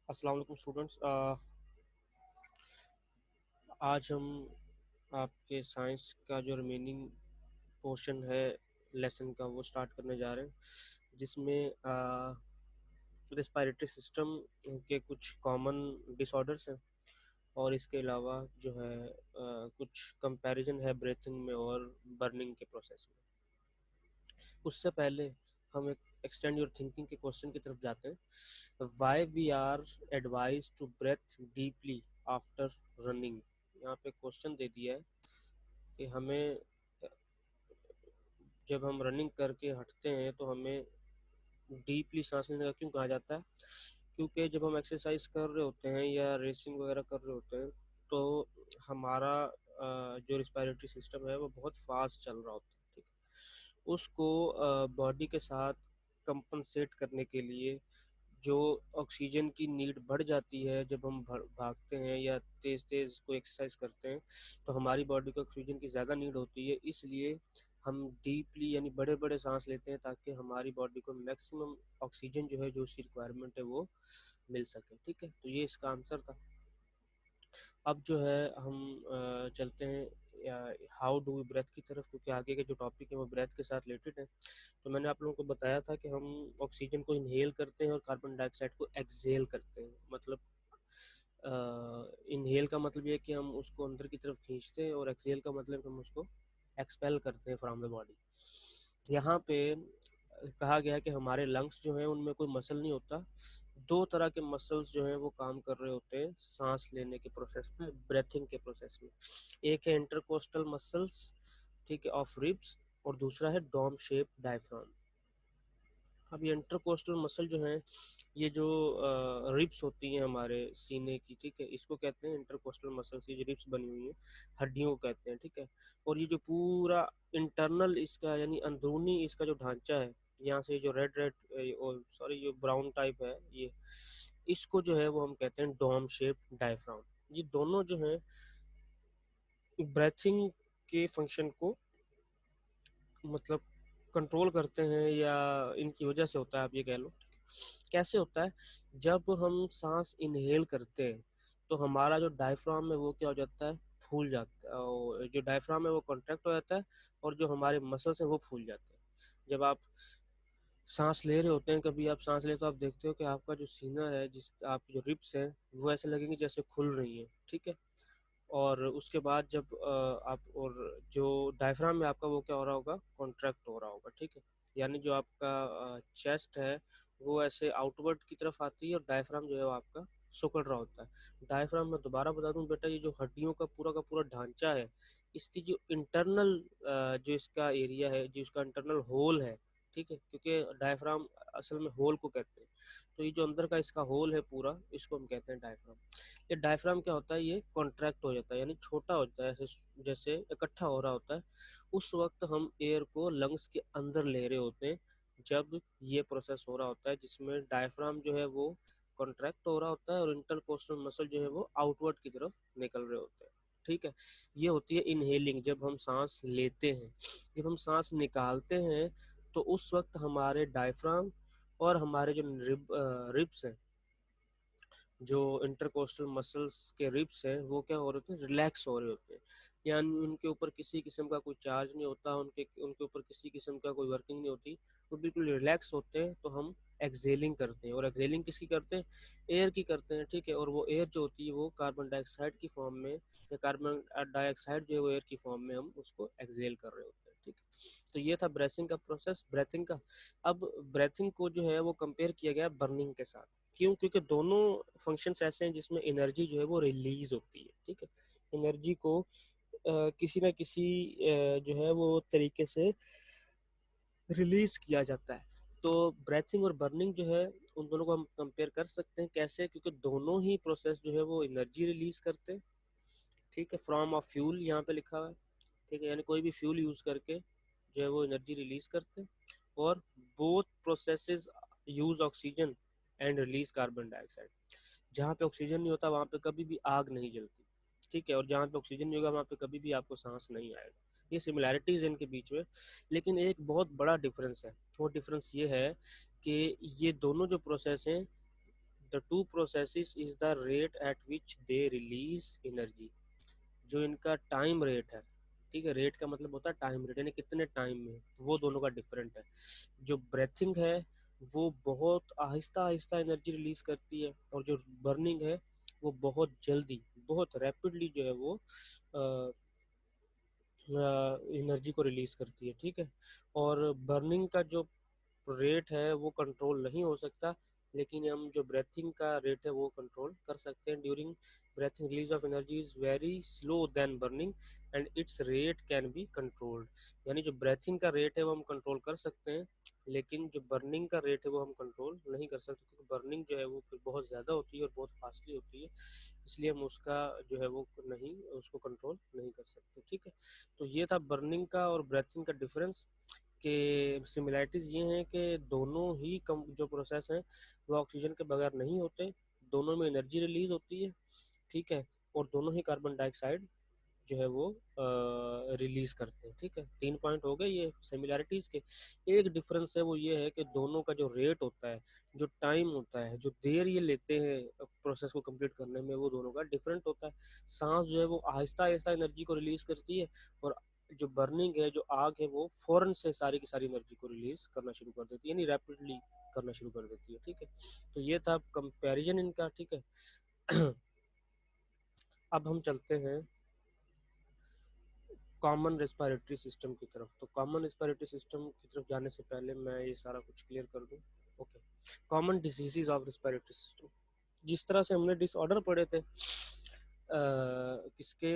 अस्सलाम वालेकुम स्टूडेंट्स। आज हम आपके साइंस का जो रिमेनिंग पोर्शन है लेसन का वो स्टार्ट करने जा रहे हैं, जिसमें रिस्पायरेटरी सिस्टम के कुछ कॉमन डिसऑर्डर्स हैं और इसके अलावा जो है कुछ कंपैरिजन है ब्रीथिंग में और बर्निंग के प्रोसेस में। उससे पहले हम एक एक्सटेंड योर थिंकिंग के क्वेश्चन की तरफ जाते हैं। Why we are advise to breathe deeply after running. यहाँ पे क्वेश्चन दे दिया है कि हमें जब हम रनिंग करके हटते हैं तो हमें डीपली सांस लेने का क्यों कहा जाता है। क्योंकि जब हम एक्सरसाइज कर रहे होते हैं या रेसिंग वगैरह कर रहे होते हैं तो हमारा जो रिस्पायरेटरी सिस्टम है वो बहुत फास्ट चल रहा होता है, ठीक है। उसको बॉडी के साथ कंपनसेट करने के लिए जो ऑक्सीजन की नीड बढ़ जाती है जब हम भागते हैं या तेज़ तेज़ कोई एक्सरसाइज करते हैं, तो हमारी बॉडी को ऑक्सीजन की ज़्यादा नीड होती है। इसलिए हम डीपली यानी बड़े बड़े सांस लेते हैं ताकि हमारी बॉडी को मैक्सिमम ऑक्सीजन जो है, जो उसकी रिक्वायरमेंट है, वो मिल सके, ठीक है। तो ये इसका आंसर था। अब जो है हम चलते हैं हाउ डू वी ब्रेथ की तरफ, क्योंकि आगे के जो टॉपिक है वो ब्रेथ के साथ रिलेटेड है। तो मैंने आप लोगों को बताया था कि हम ऑक्सीजन को इनहेल करते हैं और कार्बन डाइऑक्साइड को एक्सहेल करते हैं। मतलब इनहेल का मतलब ये है कि हम उसको अंदर की तरफ खींचते हैं और एक्सहेल का मतलब हम उसको एक्सपेल करते हैं फ्रॉम द बॉडी। यहाँ पे कहा गया है कि हमारे लंग्स जो हैं उनमें कोई मसल नहीं होता। दो तरह के मसल्स जो हैं वो काम कर रहे होते हैं सांस लेने के प्रोसेस में, ब्रेथिंग के प्रोसेस में। एक है इंटरकोस्टल मसल्स, ठीक है, ऑफ रिब्स, और दूसरा है डोम शेप डायफ्राम। अब ये इंटरकोस्टल मसल जो है, ये जो रिब्स होती हैं हमारे सीने की, ठीक है, इसको कहते हैं इंटरकोस्टल मसल्स। ये जो रिब्स बनी हुई हैं हड्डियों को कहते हैं, ठीक है। और ये जो पूरा इंटरनल इसका यानी अंदरूनी इसका जो ढांचा है, यहाँ से जो रेड रेड सॉरी जो ब्राउन टाइप है, ये इसको जो है वो हम कहते हैं डोम शेप डायफ्राम। ये दोनों जो है ब्रेथिंग के फंक्शन को मतलब कंट्रोल करते हैं या इनकी वजह से होता है, आप ये कह लो। कैसे होता है? जब हम सांस इनहेल करते हैं तो हमारा जो डायफ्राम है वो क्या हो जाता है, फूल जाता है, और जो डायफ्राम है वो कॉन्ट्रैक्ट हो जाता है और जो हमारे मसल्स हैं वो फूल जाते हैं। जब आप सांस ले रहे होते हैं, कभी आप सांस ले तो आप देखते हो कि आपका जो सीना है, जिस आपकी जो रिब्स है, वो ऐसे लगेंगे जैसे खुल रही है, ठीक है। और उसके बाद जब आप और जो डायफ्राम में आपका वो क्या हो रहा होगा, कॉन्ट्रैक्ट हो रहा होगा, ठीक है। यानी जो आपका चेस्ट है वो ऐसे आउटवर्ड की तरफ आती है और डायफ्राम जो है वो आपका सिकुड़ रहा होता है। डायफ्राम में दोबारा बता दूं बेटा, ये जो हड्डियों का पूरा ढांचा है, इसकी जो इंटरनल जो इसका एरिया है, जो इसका इंटरनल होल है, ठीक है, क्योंकि डायफ्राम असल में होल को कहते हैं। तो ये जो अंदर का इसका होल है पूरा, इसको हम कहते हैं डायफ्राम। ये डायफ्राम क्या होता है, ये कॉन्ट्रैक्ट हो जाता है यानी छोटा होता है, ऐसे जैसे इकट्ठा हो रहा होता है। उस वक्त हम एयर को लंग्स के अंदर ले रहे होते हैं, जब ये प्रोसेस हो रहा होता है जिसमें डायफ्राम जो है वो कॉन्ट्रैक्ट हो रहा होता है और इंटरकोस्टल मसल जो है वो आउटवर्ड की तरफ निकल रहे होते हैं, ठीक है। ये होती है इनहेलिंग, जब हम सांस लेते हैं। जब हम सांस निकालते हैं तो उस वक्त हमारे डायफ्राम और हमारे जो रिब्स हैं, जो इंटरकोस्टल मसल्स के रिब्स हैं, वो क्या हो रहे होते हैं, रिलैक्स हो रहे होते हैं। यानी उनके ऊपर किसी किस्म का कोई चार्ज नहीं होता, उनके उनके ऊपर किसी किस्म का कोई वर्किंग नहीं होती, वो बिल्कुल रिलैक्स होते हैं। तो हम एक्सेलिंग करते हैं, और एक्सेलिंग किसकी करते हैं, एयर की करते हैं, ठीक है। और वो एयर जो होती है वो कार्बन डाइऑक्साइड की फॉर्म में, या कार्बन डाइऑक्साइड जो है वो एयर की फॉर्म में हम उसको एक्सेल कर रहे होते हैं, ठीक है। तो ये था ब्रेथिंग का प्रोसेस, ब्रेथिंग का। अब ब्रेथिंग को जो है वो कंपेयर किया गया बर्निंग के साथ। क्यों? क्योंकि दोनों फंक्शंस ऐसे हैं जिसमें एनर्जी जो है वो रिलीज होती है, ठीक है। एनर्जी को किसी ना किसी जो है वो तरीके से रिलीज किया जाता है। तो ब्रेथिंग और बर्निंग जो है, उन दोनों को हम कंपेयर कर सकते हैं। कैसे? क्योंकि दोनों ही प्रोसेस जो है वो एनर्जी रिलीज करते हैं, ठीक है, फ्रॉम ऑफ फ्यूल यहाँ पे लिखा हुआ है, ठीक है। यानी कोई भी फ्यूल यूज करके जो है वो एनर्जी रिलीज करते हैं। और both processes use oxygen and release carbon dioxide. जहाँ पे ऑक्सीजन नहीं होता वहाँ पे कभी भी आग नहीं जलती, ठीक है। और जहाँ पे ऑक्सीजन नहीं होगा वहाँ पे कभी भी आपको सांस नहीं आएगा। ये सिमिलैरिटीज इनके बीच में, लेकिन एक बहुत बड़ा डिफरेंस है। वो डिफरेंस ये है कि ये दोनों जो प्रोसेस हैं the two processes is the rate at which they release energy. जो इनका टाइम रेट है, ठीक है, रेट का मतलब होता है टाइम रेट, यानी कितने टाइम में, वो दोनों का डिफरेंट है। जो ब्रेथिंग है वो बहुत आहिस्ता आहिस्ता एनर्जी रिलीज करती है, और जो बर्निंग है वो बहुत जल्दी, बहुत रैपिडली जो है वो एनर्जी को रिलीज करती है, ठीक है। और बर्निंग का जो रेट है वो कंट्रोल नहीं हो सकता, लेकिन हम जो ब्रेथिंग का रेट है वो कंट्रोल कर सकते हैं। During breathing release of energy is very slow then burning and its rate can be controlled. यानी जो ब्रेथिंग का रेट है वो हम कंट्रोल कर सकते हैं, लेकिन जो बर्निंग का रेट है वो हम कंट्रोल नहीं कर सकते, क्योंकि बर्निंग जो है वो फिर बहुत ज़्यादा होती है और बहुत फास्टली होती है, इसलिए हम उसका जो है वो नहीं, उसको कंट्रोल नहीं कर सकते, ठीक है। तो ये था बर्निंग का और ब्रेथिंग का डिफरेंस। के सिमिलैरिटीज़ ये हैं कि दोनों ही कम जो प्रोसेस हैं वो ऑक्सीजन के बगैर नहीं होते, दोनों में एनर्जी रिलीज होती है, ठीक है, और दोनों ही कार्बन डाइऑक्साइड जो है वो रिलीज करते हैं, ठीक है। 3 पॉइंट हो गए ये सिमिलैरिटीज के। एक डिफरेंस है वो ये है कि दोनों का जो रेट होता है, जो टाइम होता है, जो देर ये लेते हैं प्रोसेस को कंप्लीट करने में, वो दोनों का डिफरेंट होता है। सांस जो है वो आहिस्ता आहिस्ता एनर्जी को रिलीज करती है, और जो बर्निंग है, जो आग है, वो फौरन से सारी की सारी एनर्जी को रिलीज करना शुरू कर देती है, यानी रैपिडली करना शुरू कर देती है, ठीक है। तो ये था कंपैरिजन इनका, ठीक है। अब हम चलते हैं कॉमन रेस्पिरेटरी सिस्टम की तरफ। तो कॉमन रेस्पिरेटरी सिस्टम की तरफ जाने से पहले मैं ये सारा कुछ क्लियर कर दूं। Okay, common diseases of respiratory system. जिस तरह से हमने डिसऑर्डर पढ़े थे किसके,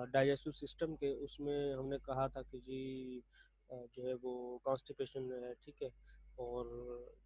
डाइजेस्टिव सिस्टम के, उसमें हमने कहा था कि जी जो है वो कॉन्स्टिपेशन है, ठीक है, और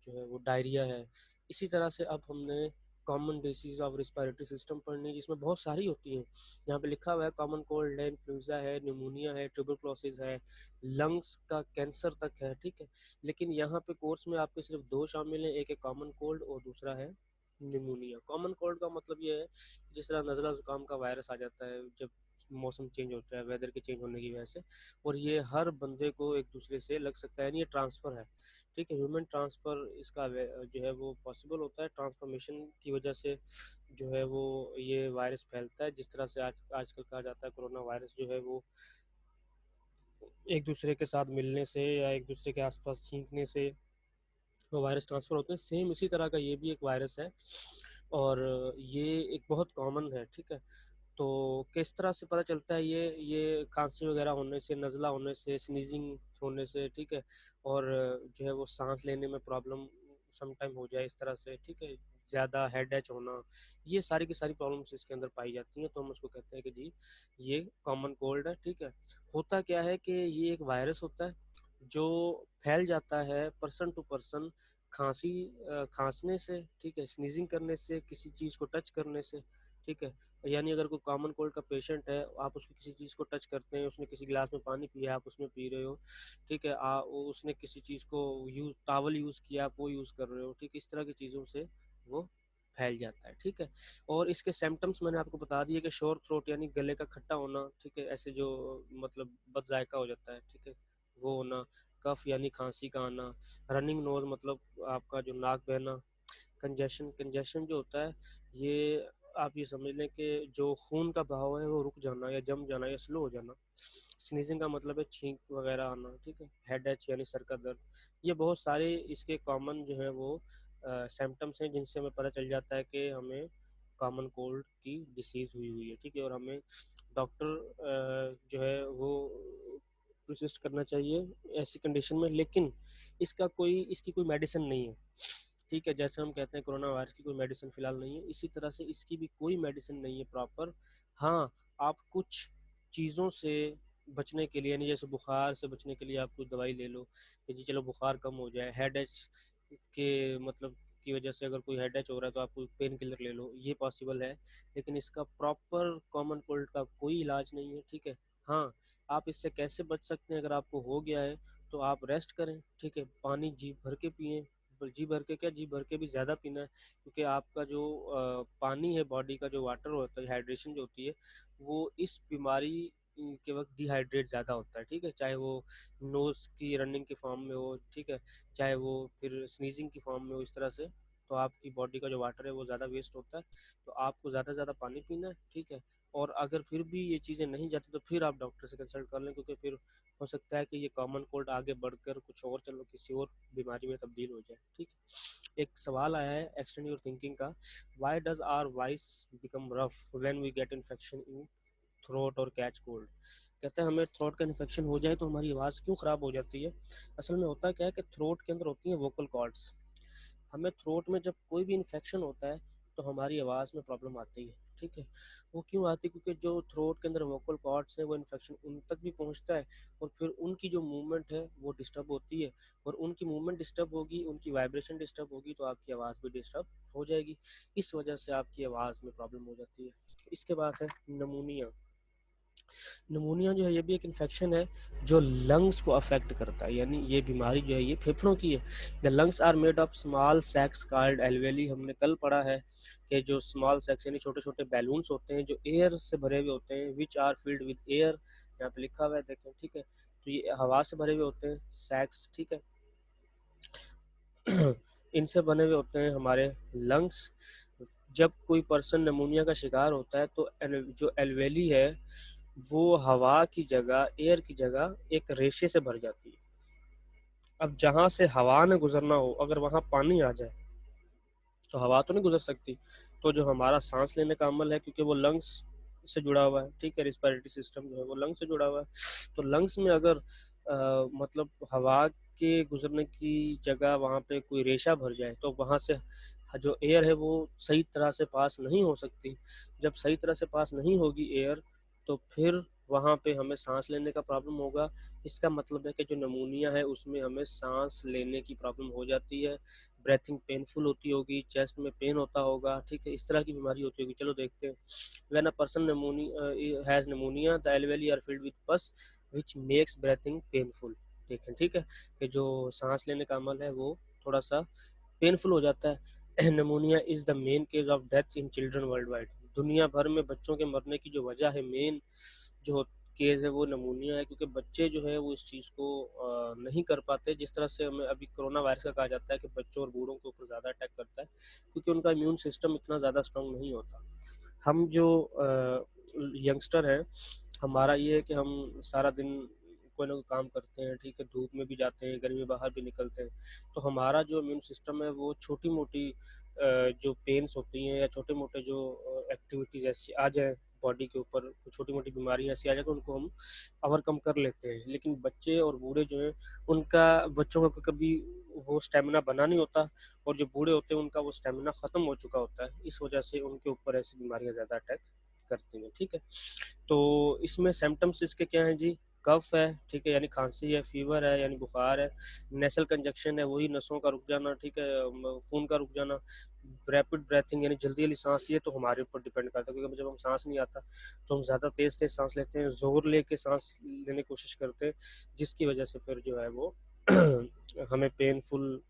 जो है वो डायरिया है। इसी तरह से अब हमने common disease of respiratory system पढ़नी, जिसमें बहुत सारी होती हैं। यहाँ पे लिखा हुआ है कॉमन कोल्ड है, इन्फ्लुएंजा है, न्यूमोनिया है, ट्यूबरक्लोसिस है, लंग्स का कैंसर तक है, ठीक है। लेकिन यहाँ पे कोर्स में आपके सिर्फ 2 शामिल हैं, एक है कॉमन कोल्ड और दूसरा है निमोनिया। कॉमन कोल्ड का मतलब ये है जिस तरह नज़ला ज़ुकाम का वायरस आ जाता है जब मौसम चेंज होता है, वेदर के चेंज होने की वजह से, और ये हर बंदे को एक दूसरे से लग सकता है, ये ट्रांसफ़र है, ठीक है। ह्यूमन ट्रांसफ़र इसका जो है वो पॉसिबल होता है, ट्रांसफॉर्मेशन की वजह से जो है वो ये वायरस फैलता है। जिस तरह से आजकल कहा जाता है कोरोना वायरस जो है वो एक दूसरे के साथ मिलने से या एक दूसरे के आसपास छींकने से वो वायरस ट्रांसफ़र होते हैं, सेम इसी तरह का ये भी एक वायरस है, और ये एक बहुत कॉमन है, ठीक है। तो किस तरह से पता चलता है, ये खांसी वगैरह होने से, नज़ला होने से, स्नीजिंग होने से, ठीक है, और जो है वो सांस लेने में प्रॉब्लम समटाइम हो जाए इस तरह से, ठीक है, ज़्यादा हेड एच होना, ये सारी की सारी प्रॉब्लम्स इसके अंदर पाई जाती हैं। तो हम उसको कहते हैं कि जी ये कॉमन कोल्ड है, ठीक है। होता क्या है कि ये एक वायरस होता है जो फैल जाता है पर्सन टू पर्सन, खांसने से, ठीक है, स्नीजिंग करने से, किसी चीज़ को टच करने से, ठीक है। यानी अगर कोई कॉमन कोल्ड का पेशेंट है, आप उसको किसी चीज़ को टच करते हैं, उसने किसी गिलास में पानी पिया, आप उसमें पी रहे हो, ठीक है, उसने किसी चीज़ को टावल यूज़ किया, आप वो यूज़ कर रहे हो, ठीक है, इस तरह की चीज़ों से वो फैल जाता है, ठीक है। और इसके सिम्टम्स मैंने आपको बता दिए कि शोर थ्रोट यानी गले का खट्टा होना, ठीक है, ऐसे जो मतलब बद जायका हो जाता है, ठीक है, वो होना, कफ यानी खांसी का आना, रनिंग नोज मतलब आपका जो नाक बहना, कंजेशन, कंजेशन जो होता है ये आप ये समझ लें कि जो खून का बहाव है वो रुक जाना या जम जाना या स्लो हो जाना। स्नीजिंग का मतलब है छींक वगैरह आना, ठीक है। हेड एच यानी सर का दर्द। ये बहुत सारे इसके कॉमन जो है वो सिम्टम्स हैं जिनसे हमें पता चल जाता है कि हमें कॉमन कोल्ड की डिसीज़ हुई हुई है, ठीक है। और हमें डॉक्टर जो है वो प्रोसिस्ट करना चाहिए ऐसी कंडीशन में, लेकिन इसकी कोई मेडिसिन नहीं है, ठीक है। जैसे हम कहते हैं कोरोना वायरस की कोई मेडिसिन फिलहाल नहीं है, इसी तरह से इसकी भी कोई मेडिसिन नहीं है प्रॉपर। हाँ, आप कुछ चीज़ों से बचने के लिए, यानी जैसे बुखार से बचने के लिए आप कुछ दवाई ले लो कि जी चलो बुखार कम हो जाए, हेड एच के मतलब की वजह से अगर कोई हेड एच हो रहा है तो आप कोई पेन किलर ले लो, ये पॉसिबल है। लेकिन इसका प्रॉपर कॉमन कोल्ड का कोई इलाज नहीं है, ठीक है। हाँ, आप इससे कैसे बच सकते हैं, अगर आपको हो गया है तो आप रेस्ट करें, ठीक है, पानी जी भर के पिएँ, जी भर के क्या, जी भर के भी ज़्यादा पीना है, क्योंकि आपका जो पानी है, बॉडी का जो वाटर होता है, हाइड्रेशन जो होती है, वो इस बीमारी के वक्त डिहाइड्रेट ज़्यादा होता है, ठीक है, चाहे वो नोज़ की रनिंग की फॉर्म में हो, ठीक है, चाहे वो फिर स्नीजिंग की फॉर्म में हो, इस तरह से तो आपकी बॉडी का जो वाटर है वो ज़्यादा वेस्ट होता है। तो आपको ज़्यादा से ज़्यादा पानी पीना है, ठीक है। और अगर फिर भी ये चीज़ें नहीं जाती तो फिर आप डॉक्टर से कंसल्ट कर लें, क्योंकि फिर हो सकता है कि ये कॉमन कोल्ड आगे बढ़कर कुछ और चलो किसी और बीमारी में तब्दील हो जाए, ठीक है। एक सवाल आया है एक्सटेंड योर थिंकिंग का, why does our voice become rough when we get infection in throat और कैच कोल्ड। कहते हैं हमें थ्रोट का इन्फेक्शन हो जाए तो हमारी आवाज़ क्यों ख़राब हो जाती है। असल में होता क्या है कि थ्रोट के अंदर होती हैं वोकल कॉर्ड्स। हमें थ्रोट में जब कोई भी इन्फेक्शन होता है तो हमारी आवाज़ में प्रॉब्लम आती है, ठीक है। वो क्यों आती है, क्योंकि जो थ्रोट के अंदर वोकल कॉर्ड्स हैं वो इन्फेक्शन उन तक भी पहुंचता है, और फिर उनकी जो मूवमेंट है वो डिस्टर्ब होती है, और उनकी मूवमेंट डिस्टर्ब होगी, उनकी वाइब्रेशन डिस्टर्ब होगी, तो आपकी आवाज़ भी डिस्टर्ब हो जाएगी। इस वजह से आपकी आवाज़ में प्रॉब्लम हो जाती है। इसके बाद है नमूनिया। निमोनिया जो है ये भी एक इन्फेक्शन है जो लंग्स को अफेक्ट करता है, यानी ये बीमारी जो है ये फेफड़ों की है। The lungs are made of small sacs called alveoli. हमने कल पढ़ा है कि जो स्मॉल सैक्स यानी छोटे छोटे बैलून्स होते हैं जो एयर से भरे हुए होते हैं, which are filled with air, यहाँ पे लिखा हुआ है देखें, ठीक है। तो ये हवा से भरे हुए होते हैं सैक्स, ठीक है। इनसे बने हुए होते हैं हमारे लंग्स। जब कोई पर्सन नमूनिया का शिकार होता है तो जो एल्वेली है वो हवा की जगह, एयर की जगह एक रेशे से भर जाती है। अब जहाँ से हवा ने गुजरना हो, अगर वहाँ पानी आ जाए तो हवा तो नहीं गुजर सकती। तो जो हमारा सांस लेने का अमल है, क्योंकि वो लंग्स से जुड़ा हुआ है, ठीक है, रिस्पिरेटरी सिस्टम जो है वो लंग्स से जुड़ा हुआ है, तो लंग्स में अगर मतलब हवा के गुजरने की जगह वहाँ पे कोई रेशा भर जाए तो वहाँ से जो एयर है वो सही तरह से पास नहीं हो सकती। जब सही तरह से पास नहीं होगी एयर, तो फिर वहाँ पे हमें सांस लेने का प्रॉब्लम होगा। इसका मतलब है कि जो नमूनिया है उसमें हमें सांस लेने की प्रॉब्लम हो जाती है, ब्रेथिंग पेनफुल होती होगी, चेस्ट में पेन होता होगा, ठीक है, इस तरह की बीमारी होती होगी। चलो देखते हैं। When a person has pneumonia the alveoli are filled with pus which makes breathing painful. देखें, ठीक है, कि जो सांस लेने का अमल है वो थोड़ा सा पेनफुल हो जाता है। Pneumonia is the main cause of death in children world wide. दुनिया भर में बच्चों के मरने की जो वजह है, मेन जो केस है वो नमूनिया है, क्योंकि बच्चे जो है वो इस चीज़ को नहीं कर पाते। जिस तरह से हमें अभी कोरोना वायरस का कहा जाता है कि बच्चों और बूढ़ों के ऊपर ज़्यादा अटैक करता है, क्योंकि उनका इम्यून सिस्टम इतना ज़्यादा स्ट्रांग नहीं होता। हम जो यंगस्टर हैं, हमारा ये है कि हम सारा दिन कोई ना कोई काम करते हैं, ठीक है, धूप में भी जाते हैं, गर्मी में बाहर भी निकलते हैं, तो हमारा जो इम्यून सिस्टम है वो छोटी मोटी जो पेन्स होती हैं या छोटे मोटे जो एक्टिविटीज़ ऐसी आ जाए बॉडी के ऊपर, छोटी मोटी बीमारियाँ ऐसी आ जाए तो उनको हम ओवरकम कर लेते हैं। लेकिन बच्चे और बूढ़े जो हैं उनका, बच्चों का कभी वो स्टेमिना बना नहीं होता, और जो बूढ़े होते हैं उनका वो स्टेमिना ख़त्म हो चुका होता है, इस वजह से उनके ऊपर ऐसी बीमारियाँ ज़्यादा अटैक करती हैं, ठीक है। तो इसमें सिम्टम्स इसके क्या हैं जी, कफ है, ठीक है, यानी खांसी है, फीवर है यानी बुखार है, नेसल कंजक्शन है, वही नसों का रुक जाना, ठीक है, खून का रुक जाना, रैपिड ब्रेथिंग यानी जल्दी वाली सांस, ये तो हमारे ऊपर डिपेंड करता है, क्योंकि जब हम सांस नहीं आता तो हम ज़्यादा तेज़ तेज़ सांस लेते हैं, ज़ोर लेके सांस लेने की कोशिश करते हैं, जिसकी वजह से फिर जो है वो हमें पेनफुल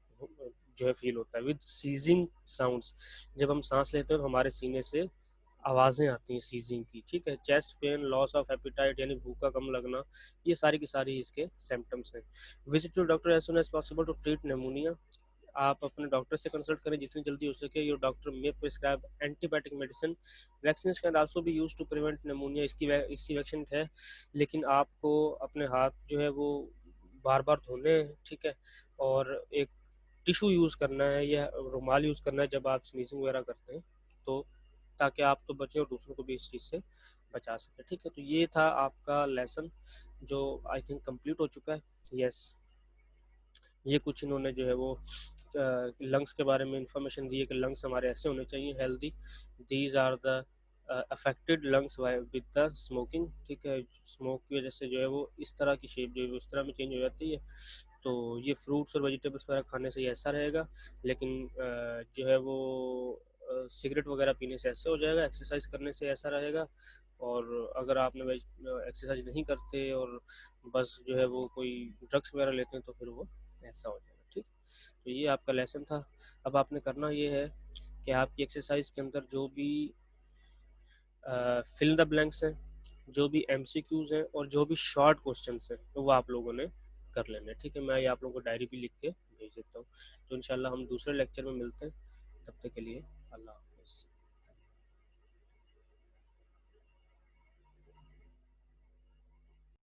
जो है फील होता है। विद सीजिंग साउंड्स, जब हम सांस लेते हैं तो हमारे सीने से आवाज़ें आती हैं सीजिंग की, ठीक है। Chest pain, loss of appetite यानी भूख का कम लगना, ये सारी की सारी इसके सिम्टम्स हैं। Visit your doctor as soon as possible to treat pneumonia. आप अपने डॉक्टर से कंसल्ट करें जितनी जल्दी हो सके। Your doctor may prescribe antibiotic medicine. Vaccine can also be use to prevent pneumonia. इसकी वैक्सीन है, लेकिन आपको अपने हाथ जो है वो बार बार धोने हैं, ठीक है, और एक टिश्यू यूज़ करना है या रुमाल यूज़ करना है जब आप स्नीजिंग वगैरह करते हैं, तो ताकि आप तो बचें और दूसरों को भी इस चीज़ से बचा सकें, ठीक है। तो ये था आपका लेसन जो आई थिंक कंप्लीट हो चुका है। यस, ये कुछ इन्होंने जो है वो लंग्स के बारे में इंफॉर्मेशन दी है कि लंग्स हमारे ऐसे होने चाहिए healthy. These are the affected lungs with the smoking, ठीक है, स्मोक की वजह से जो है वो इस तरह की शेप जो है उस तरह में चेंज हो जाती है। तो ये फ्रूट्स और वेजिटेबल्स वगैरह खाने से ये ऐसा रहेगा, लेकिन जो है वो सिगरेट वगैरह पीने से ऐसे हो जाएगा, एक्सरसाइज करने से ऐसा रहेगा, और अगर आपने एक्सरसाइज नहीं करते और बस जो है वो कोई ड्रग्स वगैरह लेते हैं तो फिर वो ऐसा हो जाएगा, ठीक। तो ये आपका लेसन था। अब आपने करना ये है कि आपकी एक्सरसाइज के अंदर जो भी फिल द ब्लैंक्स हैं, जो भी एमसीक्यूज हैं और जो भी शॉर्ट क्वेश्चंस हैं वो आप लोगों ने कर लेने, ठीक है। मैं ये आप लोगों को डायरी भी लिख के भेज देता हूँ। तो इंशाल्लाह हम दूसरे लेक्चर में मिलते हैं। तब तक के लिए अल्लाह हाफिज़।